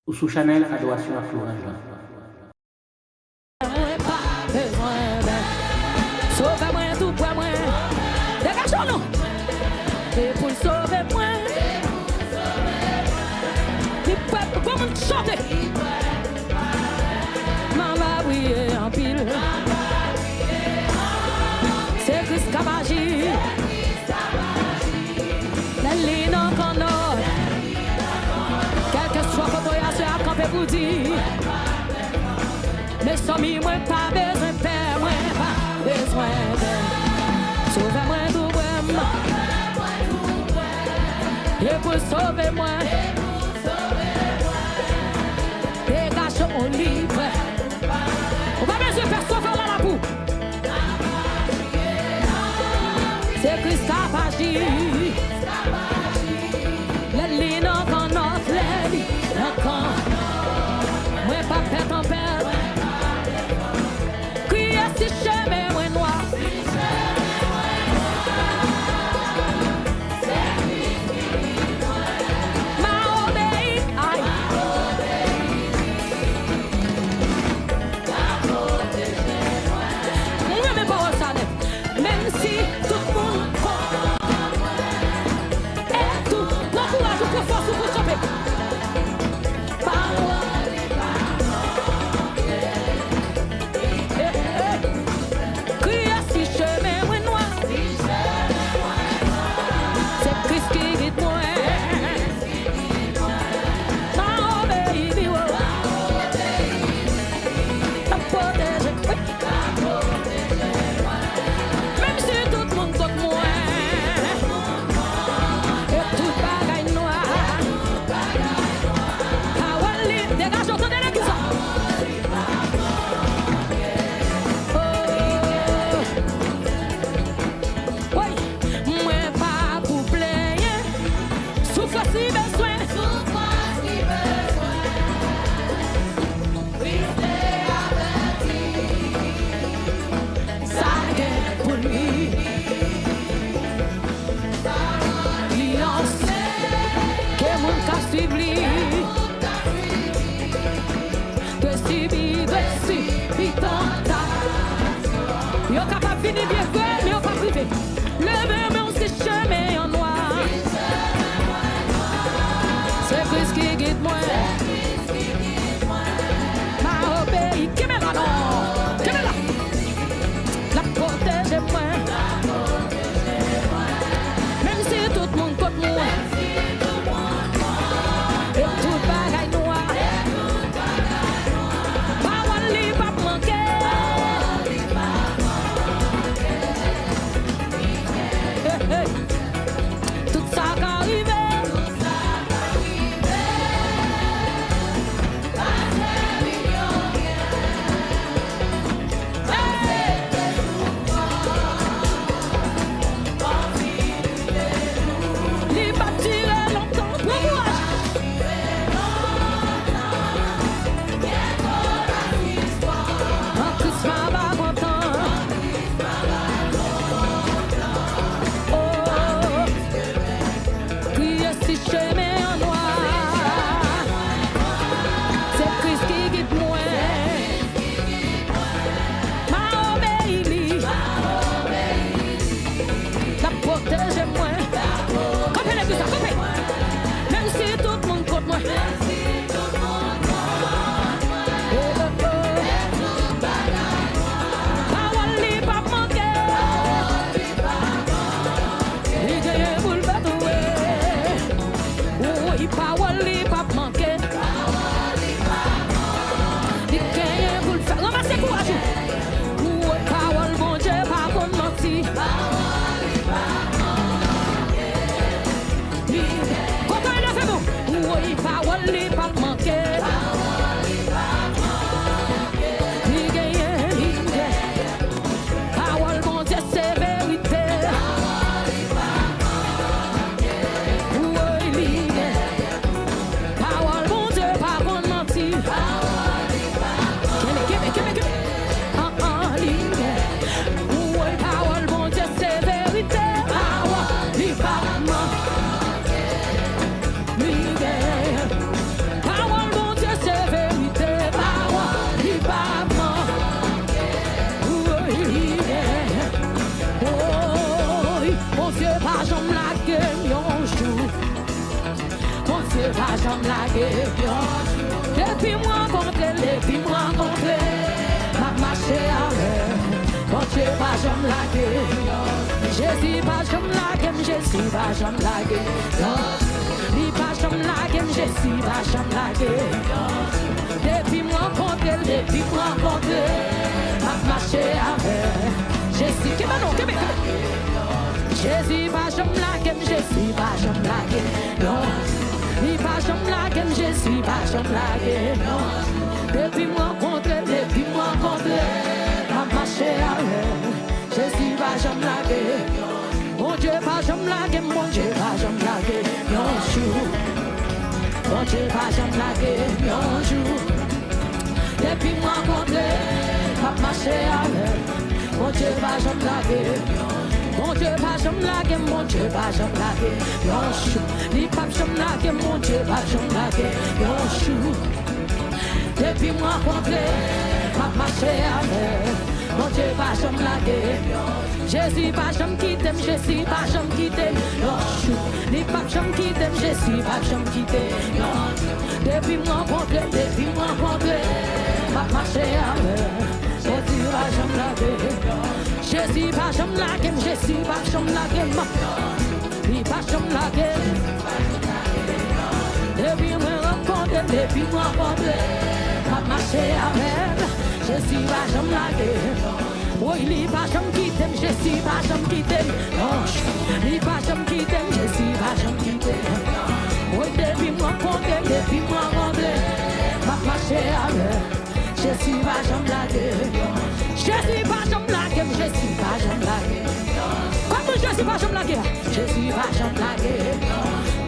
ou sous Chanel Adoration à Florent Jean. Sauve-moi tout pour moi. Dégagez-nous. Et pour sauver moi. Les peuples, comment chanter? Maman brille en pile. C'est Christ qui a agi. La ligne en canot. Quel que soit votre voyage à camper pour dire. Mais sans moi, pas besoin de père, moi, pas besoin de. Sauve-moi tout moi. Et pour sauver moi. Dégage-moi libre. On va besoin de faire sauver dans la boue. C'est Christ qui a agi. Les lignes en notre lèvre. Encore. Moi, pas perdre en père. Si chemin moins noir. M'a obéi, aïe. Moi, mes paroles, ça n'est. Même si tout le monde croit. Et tout, l'encourage pour force pour choper. Yo capable de finir bien fait, mais yo pas privé. Le même c'est chemin en noir. C'est Christ qui guide moi. M'a obéi, qui me la non, qui me la. La protège moi. Même si tout le monde contre moi. Et tout bagaille noir. Parole libre pas manquer. Tout ça qui arrive. Les bâtir longtemps pour moi. En Christ m'a pas content. Chemin en noir, c'est Christ qui guide moi. M'a obéi, la protège moi. Comprenez tout ça, comprenez. Même si tout le monde contre moi. Parole libre pas manquer. Il gagne pour le battre. pas jamais laguer. Depuis moi rencontré, m'a marché avec. Mon Dieu pas jamais laguer. Jésus pas jamais laguer, Jésus pas jamais laguer. Lui pas jamais laguer, Jésus pas jamais laguer. Depuis moi rencontré, m'a marché avec. Jésus, qui va nous, Jésus pas jamais laguer, Jésus pas jamais laguer. Non. Il pas jamais laguer, Jésus pas jamais laguer. Depuis moi rencontré, m'a marché avec. Jésus pas jamais laguer. Mon Dieu pas jamais laguer, mon Dieu pas jamais laguer. Non jour. Mon Dieu pas jamais laguer, non jour. Depuis moi rencontré, m'a marché avec. Mon Dieu pas jamais laguer. Mon Dieu pas jamais laguer, mon Dieu pas jamais laguer. Non chou, ni pas jamais laguer, mon Dieu pas jamais laguer. Non chou. Depuis moi rencontré, m'a marché avec. Mon Dieu pas jamais laguer. Jésus pas jamais quitter, Jésus pas jamais quitter. Non chou, ni pas jamais quitter, Jésus pas jamais quitter. Non. Depuis moi rencontré, m'a marché avec. Jésus pas jamais laguer. Jésus pas jamais laguer, Jésus pas jamais laguer. Il pas jamais laguer. Depuis moi rencontré, m'a marché avec. Jésus pas jamais laguer. Oui, il pas jamais quitter, Jésus pas jamais quitter. Il pas jamais quitter, Jésus pas jamais quitter. Oui, depuis moi rencontré, m'a marché avec. Jésus pas jamais laguer. Jésus pas jamais laguer, Jésus pas jamais laguer. Comment Jésus pas jamais laguer? Jésus pas jamais laguer.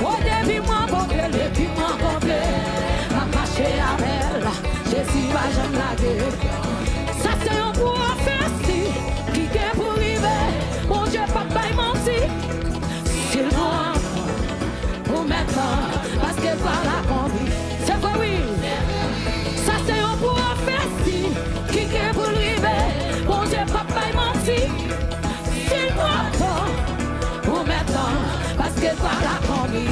Oh, depuis moi rencontré, m'a marché avec. Jésus pas jamais laguer. Ça c'est un prophète qui est pour arriver. Mon Dieu papa il menti. C'est le bon pour maintenant parce que par la conduite. C'est vrai oui. Ça c'est un prophète qui est pour arriver. Mon Dieu papa il menti. C'est le bon pour maintenant parce que par la conduite.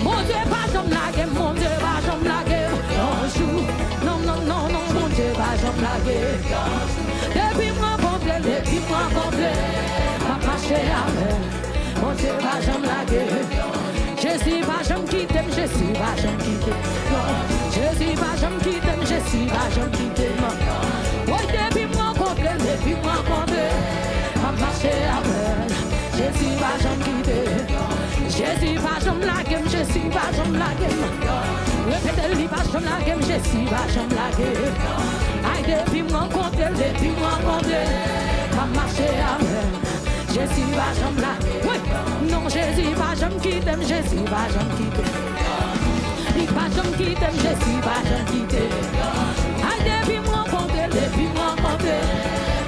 Mon Dieu pas jamais laguer, mon Dieu pas jamais laguer. Non, mon Dieu pas jamais laguer. Depuis moi rencontré, m'a marché avec. Mon Dieu pas jamais laguer. Jésus pas jamais quitter, Jésus pas jamais quitter. Jésus pas jamais quitter, Jésus pas jamais quitter. Oui, depuis moi rencontré, m'a marché avec. Jésus pas jamais quitter. Jésus pas jamais laguer, Jésus pas jamais laguer. Répétez-lui pas jamais laguer, Jésus pas jamais laguer. Aïe, depuis moi rencontré, m'a marché avec. Jésus pas jamais laguer. Oui, non, Jésus pas jamais quitter, Jésus pas jamais quitter. Il pas jamais quitter, Jésus pas jamais quitter. Aïe, depuis moi rencontré,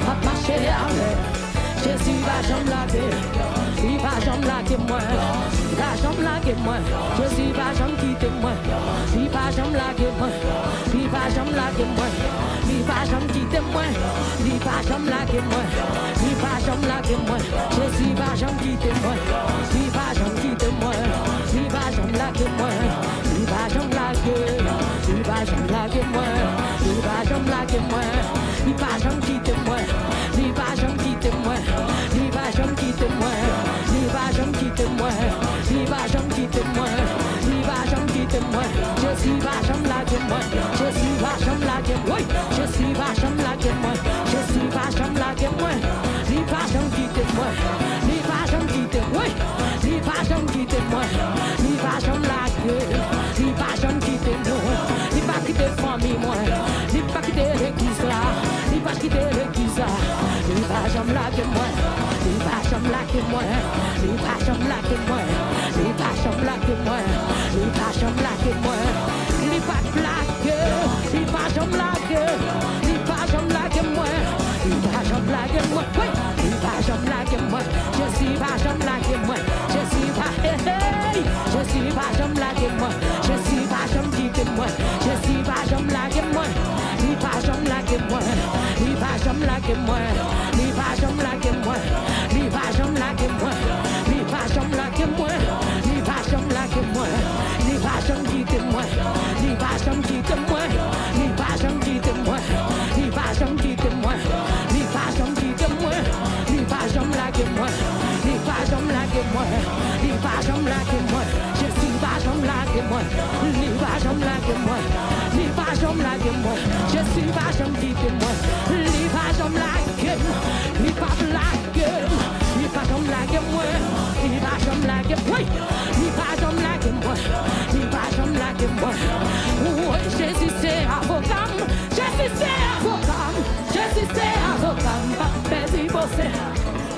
m'a marché avec. Jésus va jamais laguer. Il va jamais laguer moi. Il va jamais laguer moi. Jésus va jamais quitter moi. Il va jamais laguer moi. Il va jamais laguer moi. Il va jamais quitter moi. Il va jamais laguer moi. Il va jamais laguer moi. Jésus va jamais quitter moi. Il va jamais quitter moi. Il va jamais laguer moi. Il va jamais laguer. Il va jamais laguer moi. Il va jamais laguer moi. Il va jamais quitter moi. Il va jamais quitter moi. Il va jamais quitter moi. Il va jamais quitter moi. Il va jamais quitter moi. Il va jamais quitter moi. Jésus va jamais laguer moi. Jésus va jamais laguer moi. Jésus va jamais laguer moi. Jésus va jamais laguer moi. Il va jamais quitter moi. Il va jamais quitter moi. Il va jamais quitter moi. Il va jamais laguer. Il va jamais quitter moi. Il va quitter famille moi. Il va quitter l'église là. Il va quitter l'église là. Il va jamais laguer moi. Il va jamais laguer moi. Il va jamais laguer moi. Il va jamais laguer moi. Il va jamais laguer moi. Il va laguer. Il va jamais laguer. Il va jamais laguer moi. Il va jamais laguer moi. Il va jamais laguer moi. Jésus va jamais laguer moi. Jésus va Jésus va jamais laguer moi. Jésus va jamais quitter moi. Jésus va jamais laguer moi. Il va jamais laguer moi. Il va jamais laguer moi. Il va jamais laguer moi. Il va jamais laguer moi. Il va jamais laguer moi. Il va jamais laguer moi. blague moi. Li pas jamais blague, li pas blague, li pas jamais blague moi. Li pas jamais blague, oui. Li pas jamais blague moi. Li pas jamais blague moi. Oui, Jésus c'est avocat. Jésus c'est avocat. Jésus c'est avocat. Pas petit bossé.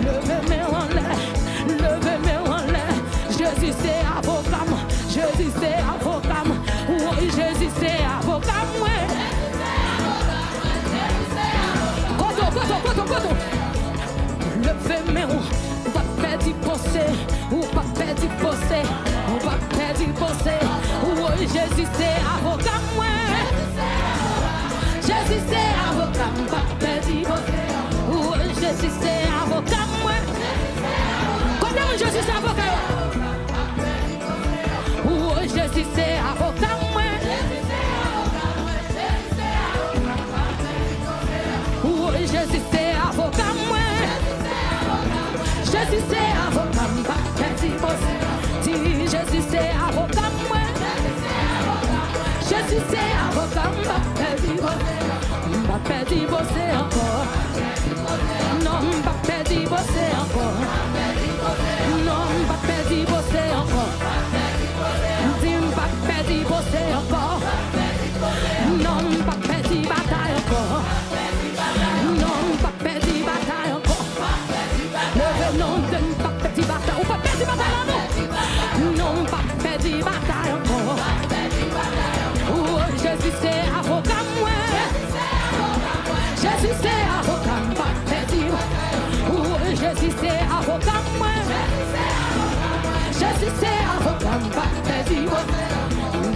Levez-moi en l'air. Levez-moi en l'air. Jésus c'est avocat. Jésus c'est avocat. Oui, Jésus c'est avocat. Koto. Levez-moi. Ou pas petit bossé. Ou pas petit bossé. Ou pas petit bossé. Oui, Jésus c'est avocat. Jésus c'est avocat. Pas petit bossé. Oui, Jésus c'est avocat. Comment Jésus c'est avocat? Oui, Jésus c'est avocat. Oui, Jésus c'est avocat. Jésus c'est avocat. Pas petit bossé. Jésus c'est avocat. Jésus c'est avocat. Pas petit bossé encore. Non, pas petit bossé encore. Non, pas petit bossé encore. Dis pas petit bossé encore. Non, pas petit bataille encore. Non, pas petit bataille encore. Le nom de pas petit bataille. Ou pas petit bataille non. Non, pas petit bataille encore. Oh, Jésus c'est avocat moi. Jésus c'est avocat, pas petit. Oh, Jésus c'est avocat moi. Jésus c'est avocat, pas petit.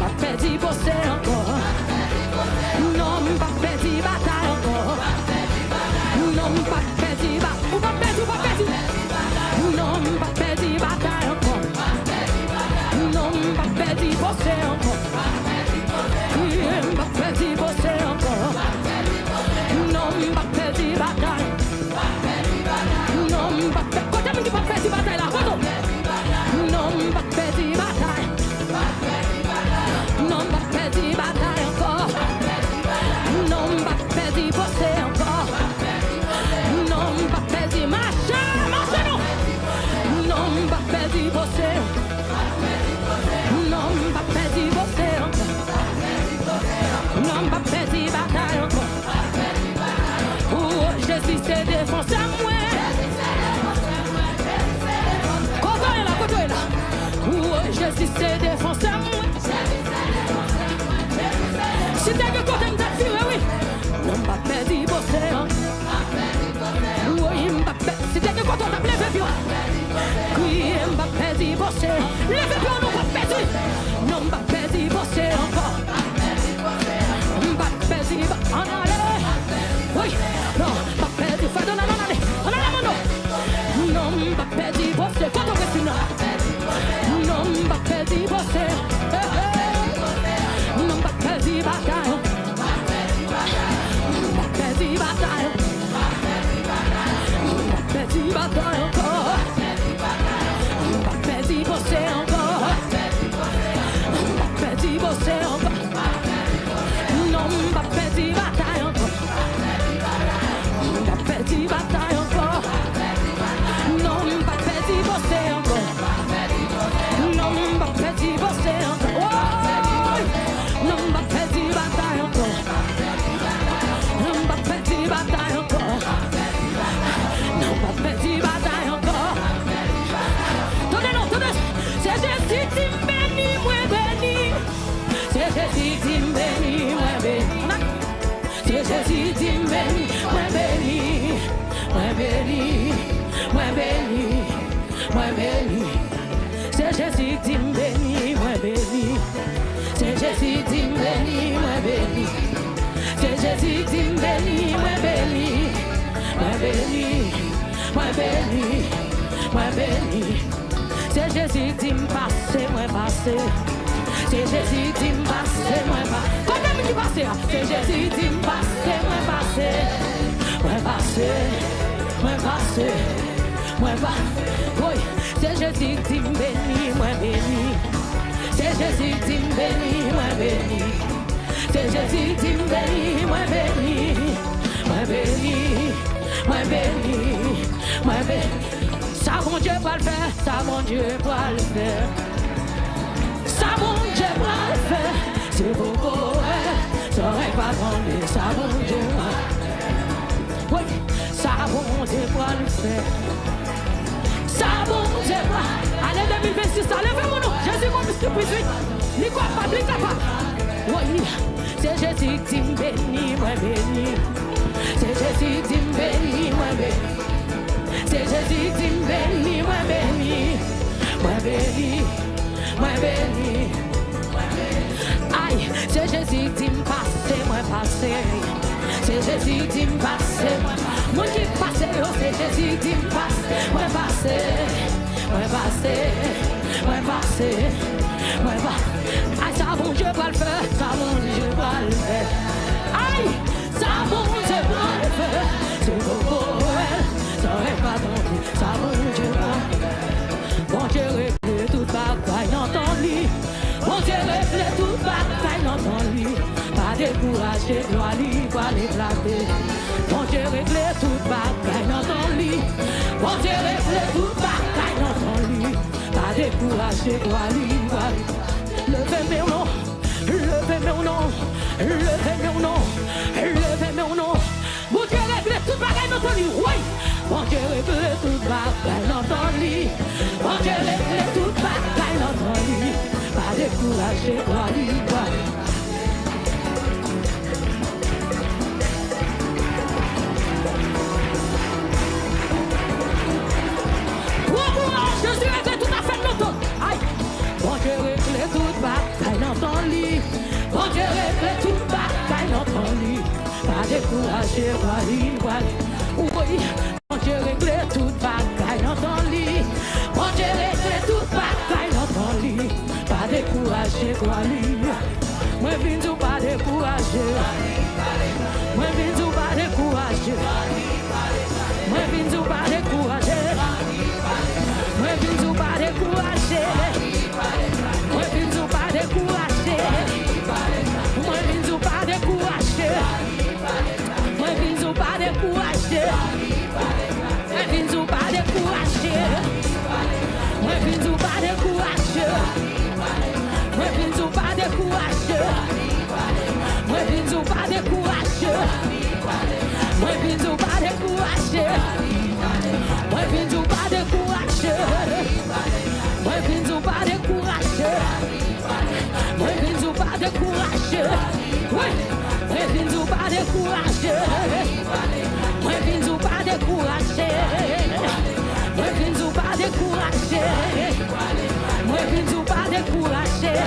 Pas petit bossé encore. Non, pas petit bataille encore. Non, pas petit bataille. Ou pas petit, non, pas petit bataille encore. Non, pas petit bossé encore. Oui, pas petit bossé encore. Non, pas petit bataille. Non, pas petit. Quand tu pas petit bataille là, quand non, pas petit bataille. Non, pas petit bataille encore. Non, pas petit bossé encore. Non, pas petit machin non. Non, pas petit bossé. Non, pas petit bossé encore. Non, pas petit bataille encore. Oh, Jésus c'est défense à moi. Côté là. Oh, Jésus c'est défense à moi. Si t'as que côté m't'a fait, oui. Non, pas petit bossé. Oui, Mbappé. Si t'as que côté t'as levé pion. Oui, Mbappé dit bossé. Levé pion, non pas petit. Non, pas petit bossé encore. Mbappé dit en allez. Oui, non, pas petit. Fais de la non, allez. En allez, non. Non, Mbappé dit bossé. Côté que tu n'as. Non, Mbappé dit bossé. Non, Mbappé dit bataille. Mbappé dit bataille. Mbappé dit bataille encore. Mbappé dit bossé encore. Mbappé dit bossé encore. Non, Mbappé dit bataille encore. Mbappé dit bataille encore. Non, Mbappé dit bossé encore. Non, Mbappé dit bossé encore. Non, Mbappé dit bataille encore. Mbappé dit bataille encore. Non, Mbappé dit bataille encore. Tenez, c'est Jésus qui bénit, moi béni. C'est Jésus qui bénit, moi béni. C'est Jésus qui bénit, moi béni. Moi béni, moi béni, moi béni. C'est Jésus qui bénit, moi béni. C'est Jésus qui bénit, moi béni. C'est Jésus qui bénit, moi béni. Moi béni, moi béni, moi béni. C'est Jésus qui me passe, moi passé. C'est Jésus qui me passe, moi passé. Comment tu passes? C'est Jésus qui me passe, moi passé. Moi passé, moi passé, moi passé. Oui, c'est Jésus qui me bénit, moi béni. C'est Jésus qui me bénit, moi béni. C'est Jésus qui me bénit, moi béni. va le faire, ça mon Dieu va le faire. Ça mon Dieu va le faire, c'est beaucoup, ça aurait pas demandé, ça mon Dieu va le faire. Oui, ça mon Dieu va le faire. Ça mon Dieu va. Allez 2026, levez mon nom, Jésus mon fils plus vite. Ni quoi pas, ni capable. Oui, c'est Jésus qui me bénit, moi béni. C'est Jésus qui me bénit, moi béni. C'est Jésus qui me bénit, moi béni. Moi béni, moi béni. Aïe, c'est Jésus qui me passe, moi passé. C'est Jésus qui me passe. Moi qui passe, c'est Jésus qui me passe. Moi passé, moi passé, moi passé, moi passé. Aïe, ça bon Dieu va le faire, ça bon Dieu va le faire. Aïe, ça bon Dieu va le faire. C'est beaucoup, ça aurait pas tenté, ça bon Dieu va le faire. Bon Dieu réglé toute bagaille dans ton lit. Bon Dieu réglé toute bagaille dans ton lit. Pas décourager, doit lui, pas l'éclater. Bon Dieu réglé toute bagaille dans ton lit. Bon Dieu réglé toute bagaille dans ton lit. Pas décourager, doit lui, pas l'éclater. Levez mon nom, levez mon nom, levez mon nom, levez mon nom. Bon Dieu réglé toute bagaille dans ton lit, oui. Bon Dieu réglé toute bagaille dans ton lit. Bon Dieu réglé toute bagaille dans ton lit. Pas décourager, doit lui, pas l'éclater. Jésus réglé tout à fait notre. Aïe. Bon Dieu réglé toute bagaille dans ton lit. Bon Dieu réglé toute bagaille dans ton lit. Pas décourager, voilà. Oui. Bon Dieu réglé toute bagaille dans ton lit. Bon Dieu réglé toute bagaille dans ton lit. Pas décourager, voilà. Moi vins ou pas décourager. Moi vins ou pas décourager. Moi vins ou pas décourager. Moi vins ou pas décourager. Moi vins ou pas décourager. Moi vins ou pas décourager. Moi vins ou pas décourager. Moi vins ou pas décourager. Moi vins ou pas décourager. Moi vins ou pas décourager. Moi vins ou pas décourager. Moi vins ou pas décourager. Moi vins ou pas décourager. Moi vins ou pas décourager. Moi vins ou pas décourager. Oui. Moi vins ou pas décourager. Moi vins ou pas décourager. Moi vins ou pas décourager. Moi vins ou pas décourager.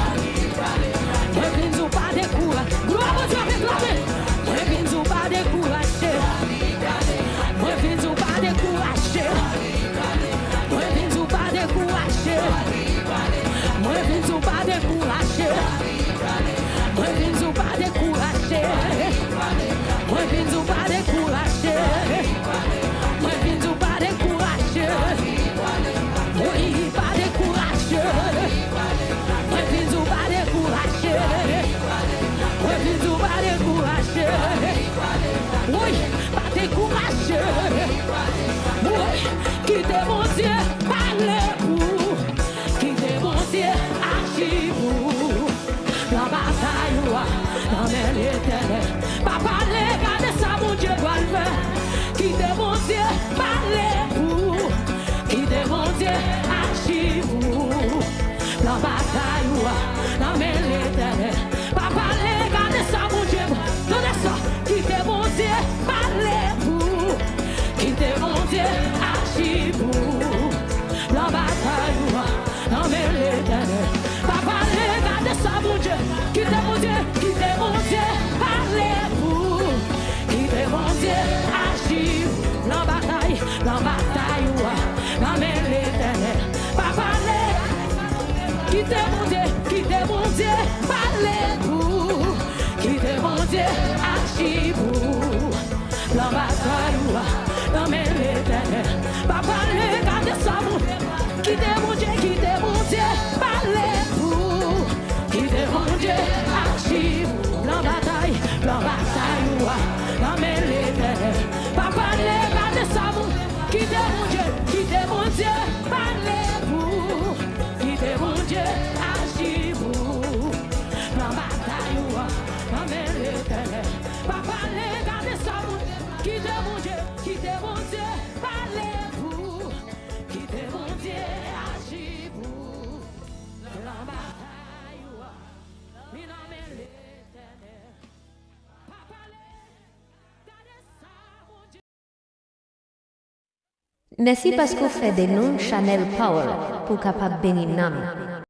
Moi vins ou pas décourager. Gloire à Dieu, réclamez. Moi vins ou pas décourager. Moi vins ou pas décourager. Moi vins ou pas décourager. Moi vins ou pas décourager. Moi vins ou pas décourager. Moi vins ou pas décourager. Moi vins ou pas décourager. Oui, pas décourager. Moi vins ou pas décourager. Moi vins ou pas décourager. Oui, pas décourager. Oui, quittez mon Dieu, parlez-vous. Quittez mon Dieu, archivez-vous. La bataille, dans l'éternel. Papa, regardez ça, mon Dieu doit le faire. Quittez mon Dieu, parlez-vous. Quittez mon Dieu, archivez-vous. La bataille, dans l'éternel. Papa, regardez ça, mon Dieu. Donnez ça, quittez mon Dieu, parlez-vous. Quittez mon Dieu, archivez-vous. La bataille, dans l'éternel. Papa, regardez ça, mon Dieu. Quittez mon Dieu, parlez-vous. Quittez mon Dieu, archive. La bataille, dans l'éternel. Papa, quittez mon Dieu, parlez-vous. Quittez mon Dieu, archive-vous. La bataille, dans l'éternel. Papa, regardez ça, mon Dieu. Quittez mon Dieu, parlez-vous. Quittez mon Dieu, archive. La bataille, dans l'éternel. Papa, regardez ça, mon Dieu. Quittez mon Dieu, parlez-vous. Merci parce qu'on fait des noms Chanel Power pour capable bénir Nam.